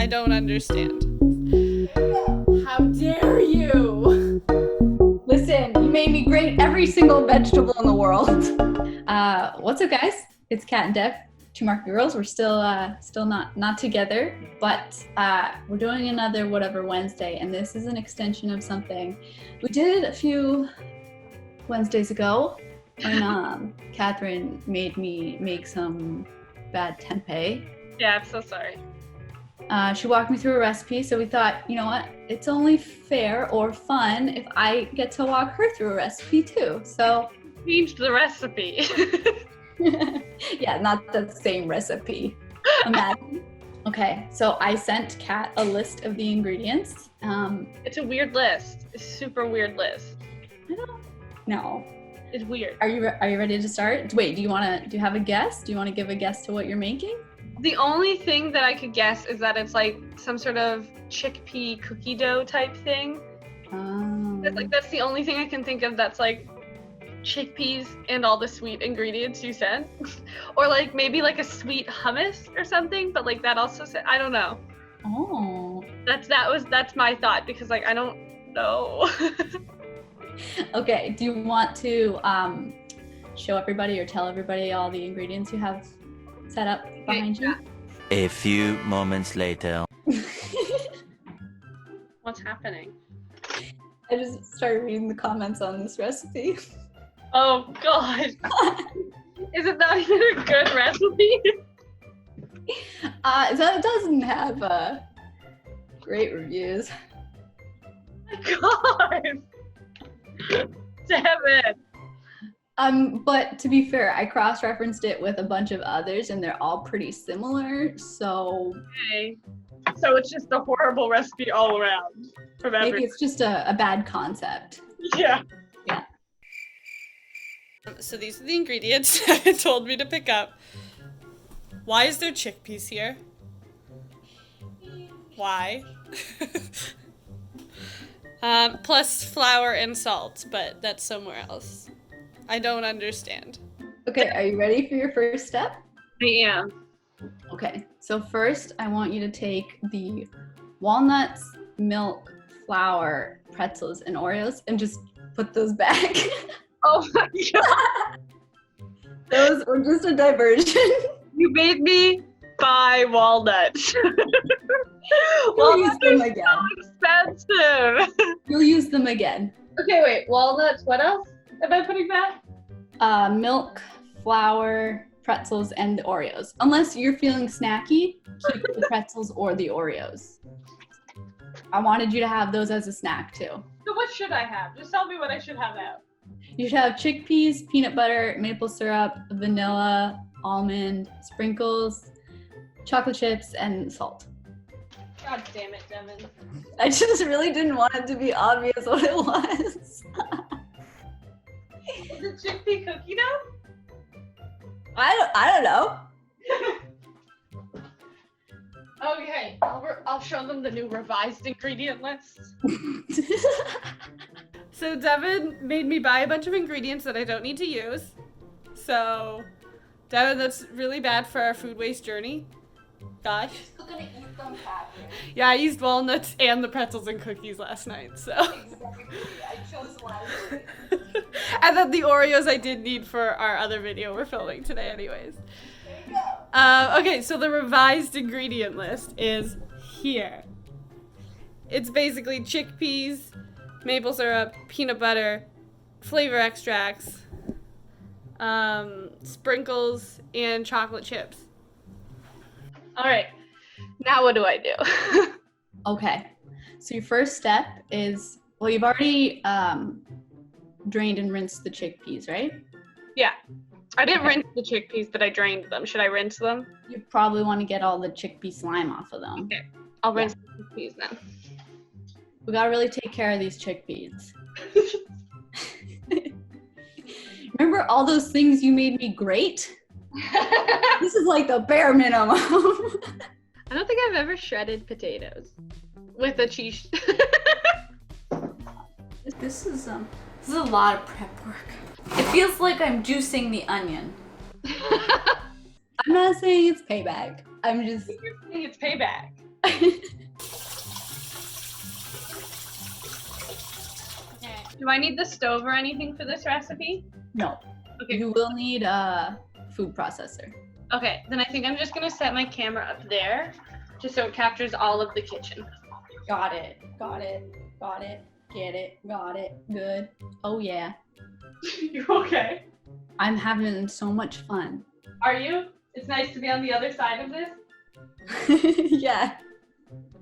I don't understand. How dare you? Listen, you made me grate every single vegetable in the world. What's up, guys? It's Kat and Dev, two market girls. We're still not together, but we're doing another Whatever Wednesday, and this is an extension of something we did a few Wednesdays ago when Catherine made me make some bad tempeh. Yeah, I'm so sorry. She walked me through a recipe, so we thought, you know what, it's only fair or fun if I get to walk her through a recipe too. So Changed the recipe. yeah, not the same recipe. Imagine. Okay, so I sent Kat a list of the ingredients. It's a weird list. It's a super weird list. I don't know. It's weird. Are you ready to start? Wait, do you have a guess? Do you want to give a guess to what you're making? The only thing that I could guess is that it's like some sort of chickpea cookie dough type thing. That's the only thing I can think of that's like chickpeas and all the sweet ingredients you sent. Or like maybe like a sweet hummus or something, but like that also said, I don't know. Oh. That's my thought because like I don't know. Okay, do you want to show everybody or tell everybody all the ingredients you have set up behind you? A few moments later. What's happening? I just started reading the comments on this recipe. Oh God. Is it not even a good recipe? So it doesn't have great reviews. Oh my God. Damn it. But to be fair, I cross-referenced it with a bunch of others and they're all pretty similar, so Okay. So it's just a horrible recipe all around from maybe everyone. it's just a bad concept. Yeah. Yeah. So these are the ingredients it told me to pick up. Why is there chickpeas here? Why? Plus flour and salt, but that's somewhere else. I don't understand. Okay, are you ready for your first step? I am. Okay, so first I want you to take the walnuts, milk, flour, pretzels, and Oreos and just put those back. Oh my God. Those were just a diversion. You made me buy walnuts. You'll use them are again. so expensive. You'll use them again. Okay, wait. Walnuts. What else am I putting back? Milk, flour, pretzels, and the Oreos. Unless you're feeling snacky, keep the pretzels or the Oreos. I wanted you to have those as a snack too. So what should I have? Just tell me what I should have now. You should have chickpeas, peanut butter, maple syrup, vanilla, almond, sprinkles, chocolate chips, and salt. God damn it, Devin. I just really didn't want it to be obvious what it was. Is it chickpea cookie dough? I don't know. Okay, I'll show them the new revised ingredient list. So Devin made me buy a bunch of ingredients that I don't need to use. So, Devin, that's really bad for our food waste journey. Gosh. Still gonna eat them, Catherine. Yeah, I used walnuts and the pretzels and cookies last night, so. I chose wisely. And then the Oreos I did need for our other video we're filming today anyways. There you go. Okay, so the revised ingredient list is here. It's basically chickpeas, maple syrup, peanut butter, flavor extracts, sprinkles, and chocolate chips. All right, now what do I do? Okay, so your first step is, well, you've already drained and rinsed the chickpeas, right? Yeah, I didn't rinse the chickpeas, but I drained them. Should I rinse them? You probably want to get all the chickpea slime off of them. Okay, I'll rinse the chickpeas then. We gotta really take care of these chickpeas. Remember all those things you made me grate? This is like the bare minimum. I don't think I've ever shredded potatoes with a cheese. This is a lot of prep work. It feels like I'm juicing the onion. I'm not saying it's payback. I'm just You're saying it's payback. Okay. Do I need the stove or anything for this recipe? No. Okay. You will need a food processor. Okay, then I think I'm just gonna set my camera up there, just so it captures all of the kitchen. Got it. Got it. Got it. Get it. Got it. Good. Oh yeah. You okay? I'm having so much fun. Are you? It's nice to be on the other side of this. Yeah.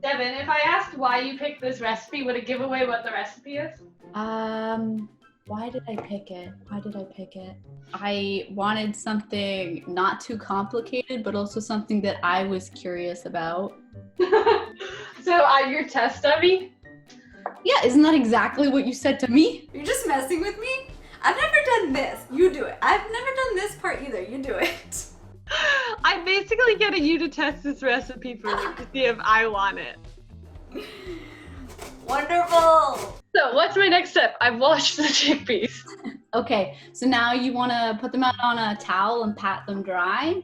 Devin, if I asked why you picked this recipe, would it give away what the recipe is? Why did I pick it? Why did I pick it? I wanted something not too complicated, but also something that I was curious about. So, your test dummy? Yeah, isn't that exactly what you said to me? You're just messing with me? I've never done this. You do it. I've never done this part either. You do it. I'm basically getting you to test this recipe for me to see if I want it. Wonderful. So, what's my next step? I've washed the chickpeas. Okay, so now you want to put them out on a towel and pat them dry.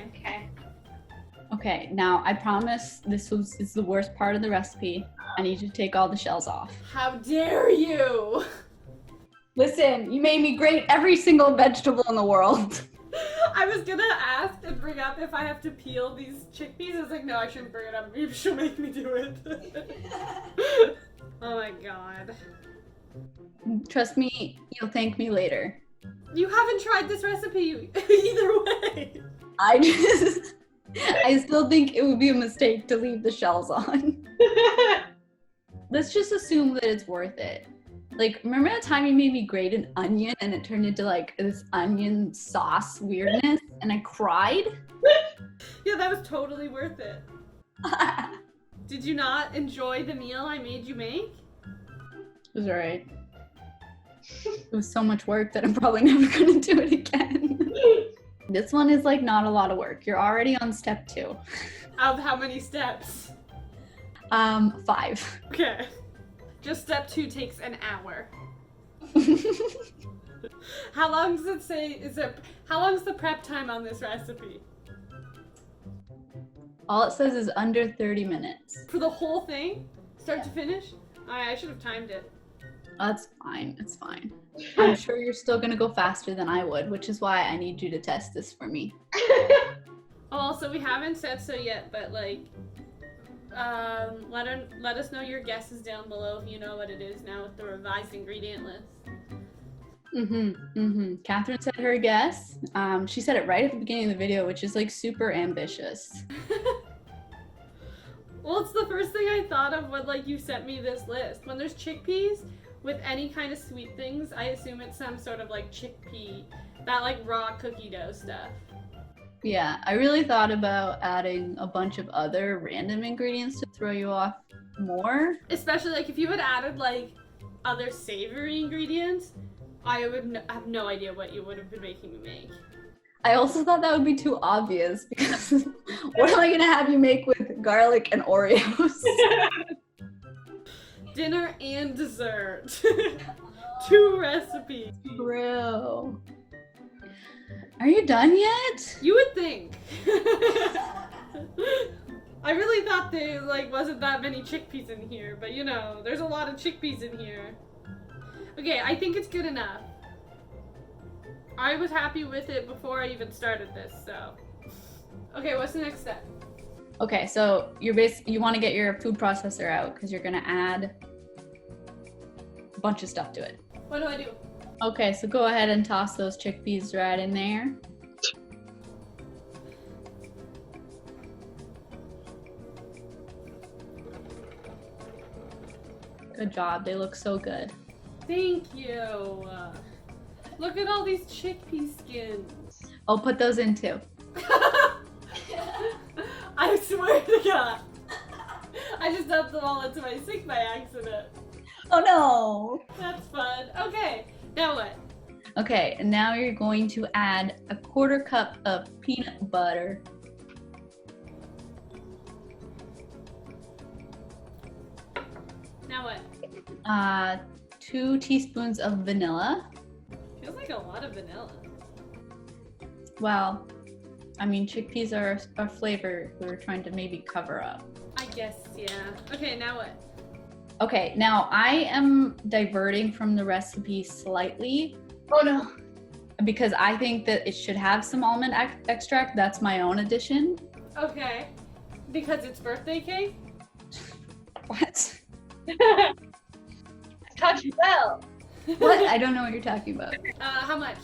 Okay. Okay, now I promise this is the worst part of the recipe. I need you to take all the shells off. How dare you? Listen, you made me grate every single vegetable in the world. I was gonna ask and bring up if I have to peel these chickpeas. I was like, no, I shouldn't bring it up. Maybe she'll make me do it. Oh my god. Trust me, you'll thank me later. You haven't tried this recipe either way. I still think it would be a mistake to leave the shells on. Let's just assume that it's worth it. Like, remember that time you made me grate an onion and it turned into like this onion sauce weirdness and I cried? Yeah, that was totally worth it. Did you not enjoy the meal I made you make? It was alright. It was so much work that I'm probably never gonna do it again. This one is like not a lot of work. You're already on step 2. Of how many steps? 5. Okay. Just step 2 takes an hour. How long does it say, how long is the prep time on this recipe? All it says is under 30 minutes. For the whole thing? Start to finish? I should have timed it. That's fine, it's fine. I'm sure you're still gonna go faster than I would, which is why I need you to test this for me. Oh, so we haven't said so yet, but like, let us know your guesses down below if you know what it is now with the revised ingredient list. Catherine said her guess. She said it right at the beginning of the video, which is like super ambitious. Well, it's the first thing I thought of when like you sent me this list. When there's chickpeas with any kind of sweet things, I assume it's some sort of like chickpea, that like raw cookie dough stuff. Yeah, I really thought about adding a bunch of other random ingredients to throw you off more. Especially like if you had added like other savory ingredients, I would have no idea what you would have been making me make. I also thought that would be too obvious because what am I gonna have you make with garlic and Oreos? Dinner and dessert. 2 recipes. Bro. Are you done yet? You would think. I really thought there like wasn't that many chickpeas in here, but you know, there's a lot of chickpeas in here. Okay, I think it's good enough. I was happy with it before I even started this, so. Okay, what's the next step? Okay, so you want to get your food processor out because you're gonna add a bunch of stuff to it. What do I do? Okay, so go ahead and toss those chickpeas right in there. Good job, they look so good. Thank you. Look at all these chickpea skins. I'll put those in too. I swear to God. I just dumped them all into my sink by accident. Oh no! That's fun. Okay, now what? Okay, and now you're going to add a 1/4 cup of peanut butter. Now what? 2 teaspoons of vanilla. Feels like like a lot of vanilla. Well, I mean, chickpeas are a flavor we were trying to maybe cover up. I guess, yeah. Okay, now what? Okay, now I am diverting from the recipe slightly. Oh no. Because I think that it should have some almond extract. That's my own addition. Okay. Because it's birthday cake? What? Touch well. What? I don't know what you're talking about. How much?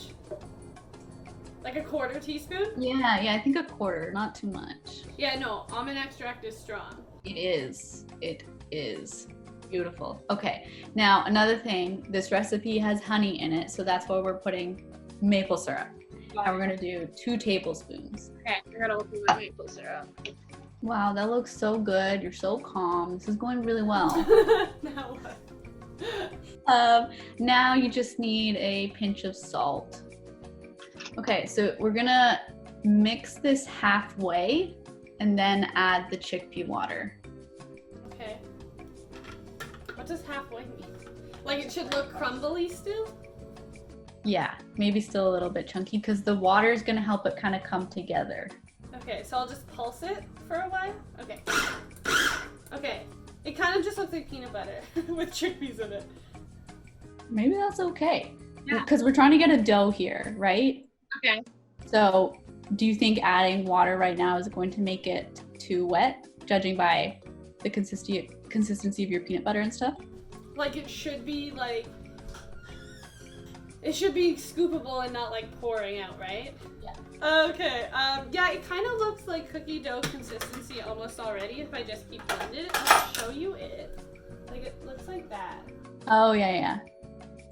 Like a quarter teaspoon? Yeah, I think a quarter, not too much. Yeah, no, almond extract is strong. It is. It is. Beautiful. Okay, now another thing, this recipe has honey in it, so that's why we're putting maple syrup. And we're gonna do 2 tablespoons. Okay, I gotta open my maple syrup. Wow, that looks so good. You're so calm. This is going really well. Now what? Now you just need a pinch of salt. Okay, so we're gonna mix this halfway and then add the chickpea water. Okay. What does halfway mean? Like it should look crumbly still? Yeah, maybe still a little bit chunky because the water is gonna help it kind of come together. Okay, so I'll just pulse it for a while? Okay. Okay. It kind of just looks like peanut butter with chickpeas in it. Maybe that's okay. Yeah. Because we're trying to get a dough here, right? Okay. So do you think adding water right now is going to make it too wet, judging by the consistency of your peanut butter and stuff? Like it should be like, it should be scoopable and not like pouring out, right? Yeah. Okay, yeah, it kind of looks like cookie dough consistency almost already if I just keep blending it. I'll show you it. Like it looks like that. Oh, yeah.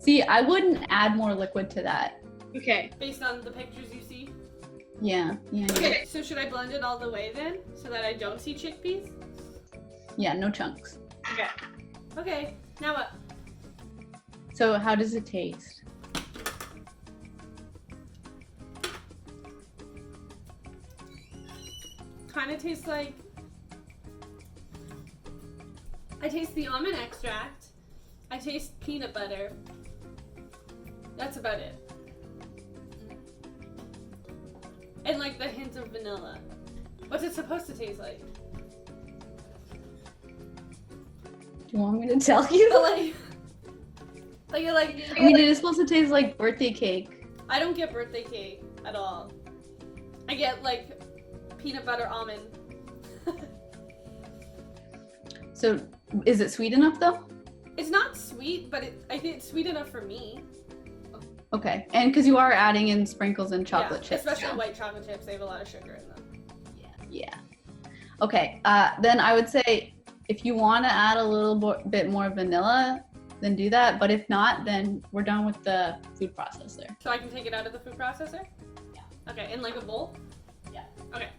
See, I wouldn't add more liquid to that. Okay. Based on the pictures you see? Yeah. Okay, so should I blend it all the way then? So that I don't see chickpeas? Yeah, no chunks. Okay. Okay, now what? So how does it taste? Kind of tastes like, I taste the almond extract, I taste peanut butter, that's about it. And like the hint of vanilla. What's it supposed to taste like? Do you want me to tell you? Like, I mean, it is supposed to taste like birthday cake. I don't get birthday cake at all. I get like peanut butter almond. So is it sweet enough though? It's not sweet, but I think it's sweet enough for me. Okay, and because you are adding in sprinkles and chocolate chips. Especially white chocolate chips, they have a lot of sugar in them. Yeah. Okay, then I would say if you want to add a little bit more vanilla, then do that. But if not, then we're done with the food processor. So I can take it out of the food processor? Yeah. Okay, in like a bowl? Yeah. Okay.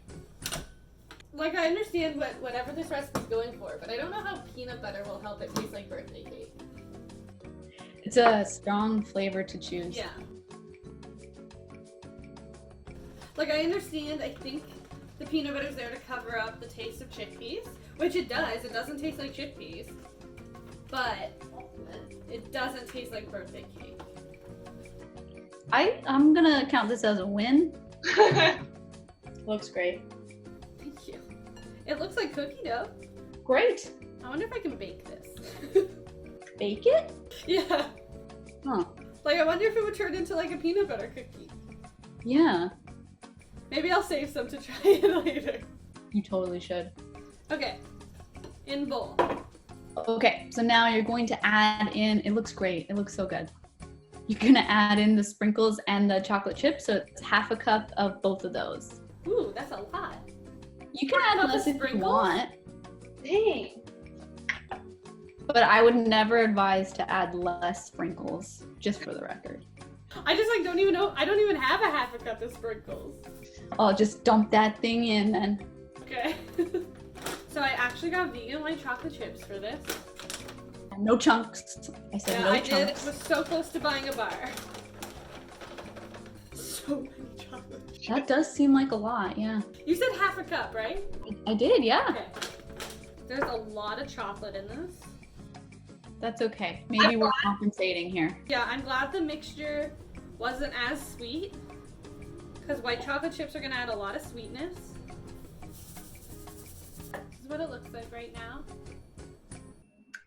Like I understand whatever this recipe's going for, but I don't know how peanut butter will help it taste like birthday cake. It's a strong flavor to choose. Yeah. Like I understand, I think the peanut butter's there to cover up the taste of chickpeas, which it does. It doesn't taste like chickpeas, but it doesn't taste like birthday cake. I'm gonna count this as a win. Looks great. Thank you. It looks like cookie dough. Great. I wonder if I can bake this. Bake it? Yeah. Huh. Like I wonder if it would turn into like a peanut butter cookie. Yeah. Maybe I'll save some to try it later. You totally should. Okay. In bowl. Okay, so now you're going to add in, it looks great. It looks so good. You're gonna add in the sprinkles and the chocolate chips. So it's half a cup of both of those. Ooh, that's a lot. You can add less if you want. Dang. But I would never advise to add less sprinkles, just for the record. I just like don't even know. I don't even have a half a cup of sprinkles. I'll just dump that thing in then. Okay. So I actually got vegan white chocolate chips for this. No chunks. I said Yeah, no I did. chunks. Was so close to buying a bar. So many chocolate chips. That does seem like a lot, yeah. You said half a cup, right? I did, yeah. Okay. There's a lot of chocolate in this. That's okay. Maybe we're compensating here. Yeah, I'm glad the mixture wasn't as sweet. Because white chocolate chips are going to add a lot of sweetness. This is what it looks like right now.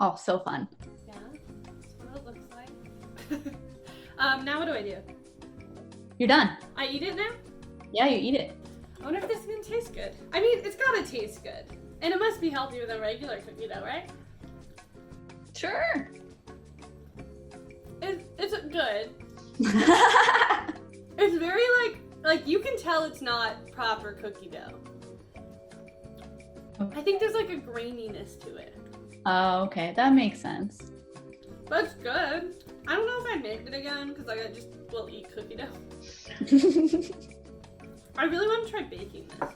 Oh, so fun. Yeah, that's what it looks like. Now what do I do? You're done. I eat it now? Yeah, you eat it. I wonder if this is going to taste good. I mean, it's got to taste good. And it must be healthier than regular cookie dough, right? Sure. It's good. It's very like you can tell it's not proper cookie dough. I think there's like a graininess to it. Oh, okay. That makes sense. But it's good. I don't know if I'd make it again because I just will eat cookie dough. I really want to try baking this.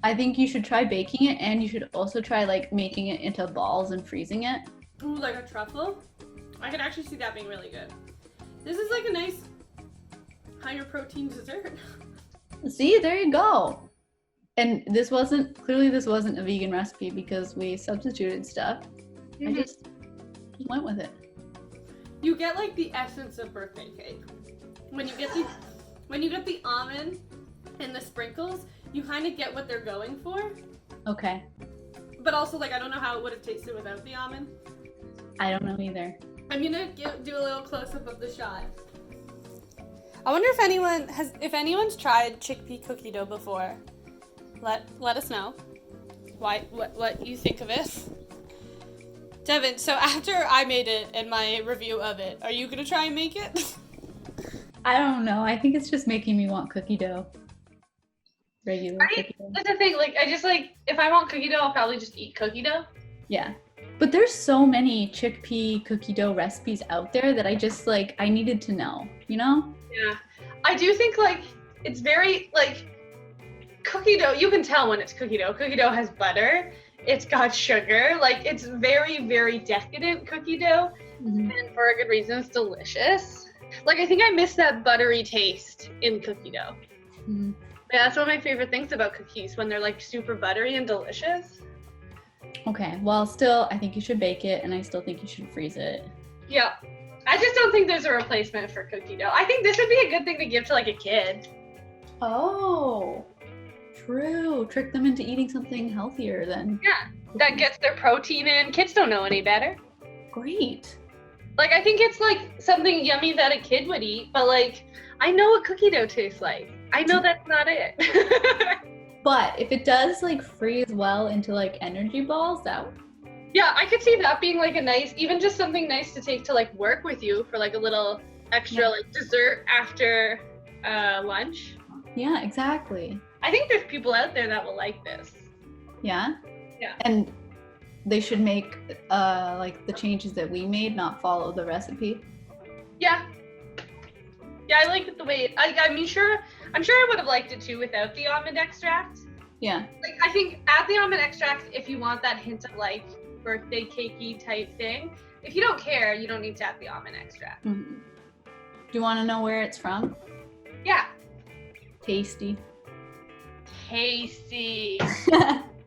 I think you should try baking it, and you should also try like making it into balls and freezing it. Ooh, like a truffle? I could actually see that being really good. This is like a nice higher protein dessert. See, there you go. And this wasn't a vegan recipe because we substituted stuff. Mm-hmm. I just went with it. You get like the essence of birthday cake. When you get the almond and the sprinkles, you kind of get what they're going for. Okay. But also, like, I don't know how it would have tasted without the almond. I don't know either. I'm gonna do a little close-up of the shot. I wonder if anyone's tried chickpea cookie dough before. Let us know what you think of it. Devin, so after I made it and my review of it, are you gonna try and make it? I don't know. I think it's just making me want cookie dough. Regular cookie dough. That's the thing, like, I just, like, if I want cookie dough, I'll probably just eat cookie dough. Yeah. But there's so many chickpea cookie dough recipes out there that I just, like, I needed to know, you know? Yeah. I do think, like, it's very, like, cookie dough, you can tell when it's cookie dough. Cookie dough has butter. It's got sugar. Like, it's very, very decadent cookie dough. Mm-hmm. And for a good reason, it's delicious. Like, I think I miss that buttery taste in cookie dough. Mm-hmm. Yeah, that's one of my favorite things about cookies, when they're, like, super buttery and delicious. Okay, well, still, I think you should bake it, and I still think you should freeze it. Yeah. I just don't think there's a replacement for cookie dough. I think this would be a good thing to give to, like, a kid. Oh, true. Trick them into eating something healthier then. Yeah, that gets their protein in. Kids don't know any better. Great. Like, I think it's, like, something yummy that a kid would eat, but, like, I know what cookie dough tastes like. I know that's not it. But if it does, like, freeze well into, like, energy balls, Yeah, I could see that being, like, a nice, even just something nice to take to, like, work with you for, like, a little extra, like, dessert after lunch. Yeah, exactly. I think there's people out there that will like this. Yeah? Yeah. And they should make, like, the changes that we made, not follow the recipe. Yeah. Yeah, I like it the way, I'm sure I would have liked it too without the almond extract. Yeah. Like, I think add the almond extract if you want that hint of, like, birthday cakey type thing. If you don't care, you don't need to add the almond extract. Mm-hmm. Do you want to know where it's from? Yeah. Tasty. Tasty.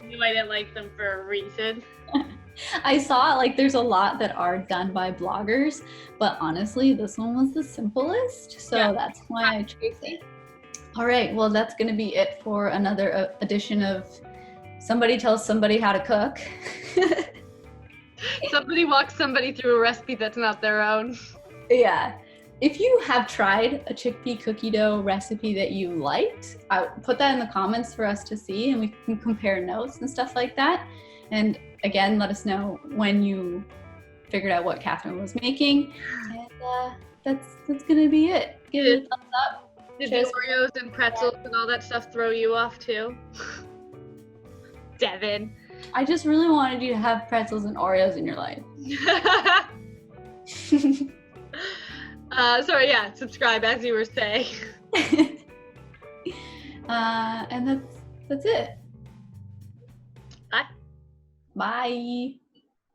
Knew I didn't like them for a reason. I saw, like, there's a lot that are done by bloggers, but honestly, this one was the simplest, so that's why I chose it. All right, well, that's going to be it for another edition of Somebody Tells Somebody How to Cook. Somebody walks somebody through a recipe that's not their own. Yeah. If you have tried a chickpea cookie dough recipe that you liked, put that in the comments for us to see, and we can compare notes and stuff like that. And again, let us know when you figured out what Catherine was making. And that's gonna be it. Give it a thumbs up. Did the Oreos and pretzels and all that stuff throw you off too? Devin. I just really wanted you to have pretzels and Oreos in your life. Sorry, yeah, subscribe as you were saying. And that's it. Bye. Bye.